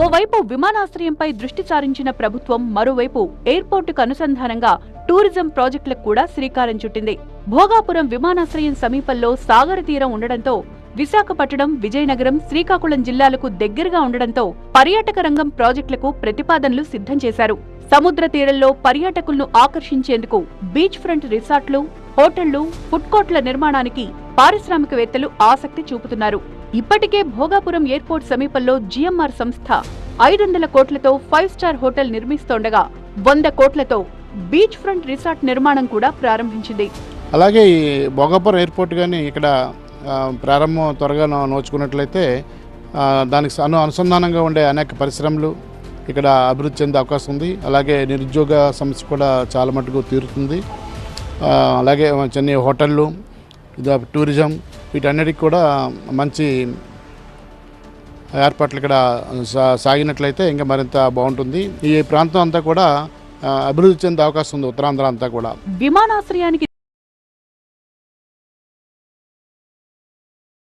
ఓవైపు విమానాశ్రయంపై దృష్టి సారించిన ప్రభుత్వం మరోవైపు ఎయిర్పోర్టుకు అనుసంధానంగా టూరిజం ప్రాజెక్టులకు కూడా శ్రీకారం చుట్టింది. భోగాపురం విమానాశ్రయం సమీపంలో సాగర తీరం ఉండడంతో విశాఖపట్నం, విజయనగరం, శ్రీకాకుళం జిల్లాలకు దగ్గరగా ఉండడంతో పర్యాటక రంగం ప్రాజెక్టులకు ప్రతిపాదనలు సిద్ధం చేశారు. సముద్ర తీరంలో పర్యాటకులను ఆకర్షించేందుకు బీచ్ ఫ్రంట్ రిసార్ట్లు, హోటళ్లు, ఫుడ్ కోర్టుల నిర్మాణానికి పారిశ్రామికవేత్తలు ఆసక్తి చూపుతున్నారు. ఇప్పటికే భోగాపురం ఎయిర్పోర్ట్ సమీపంలో జిఎంఆర్ సంస్థ 500 కోట్లతో 5 స్టార్ హోటల్ నిర్మిస్తోండగా 100 కోట్లతో బీచ్ ఫ్రంట్ రిసార్ట్ నిర్మాణం కూడా ప్రారంభించింది. అలాగే ఈ భోగాపురం ఎయిర్పోర్ట్ కానీ ఇక్కడ ప్రారంభం త్వరగా నోచుకున్నట్లయితే దానికి అనుసంధానంగా ఉండే అనేక పరిశ్రమలు ఇక్కడ అభివృద్ధి చెందే అవకాశం ఉంది. అలాగే నిరుద్యోగ సమస్య కూడా చాలా మటుకు తీరుతుంది. అలాగే చిన్న హోటళ్ళు, టూరిజం, వీటన్నిటికి కూడా మంచి ఏర్పాట్లు ఇక్కడ సాగినట్లయితే ఇంకా మరింత బాగుంటుంది. ఈ ప్రాంతం అంతా కూడా అభివృద్ధి చెందే అవకాశం ఉంది, ఉత్తరాంధ్ర అంతా కూడా. విమానాశ్రయానికి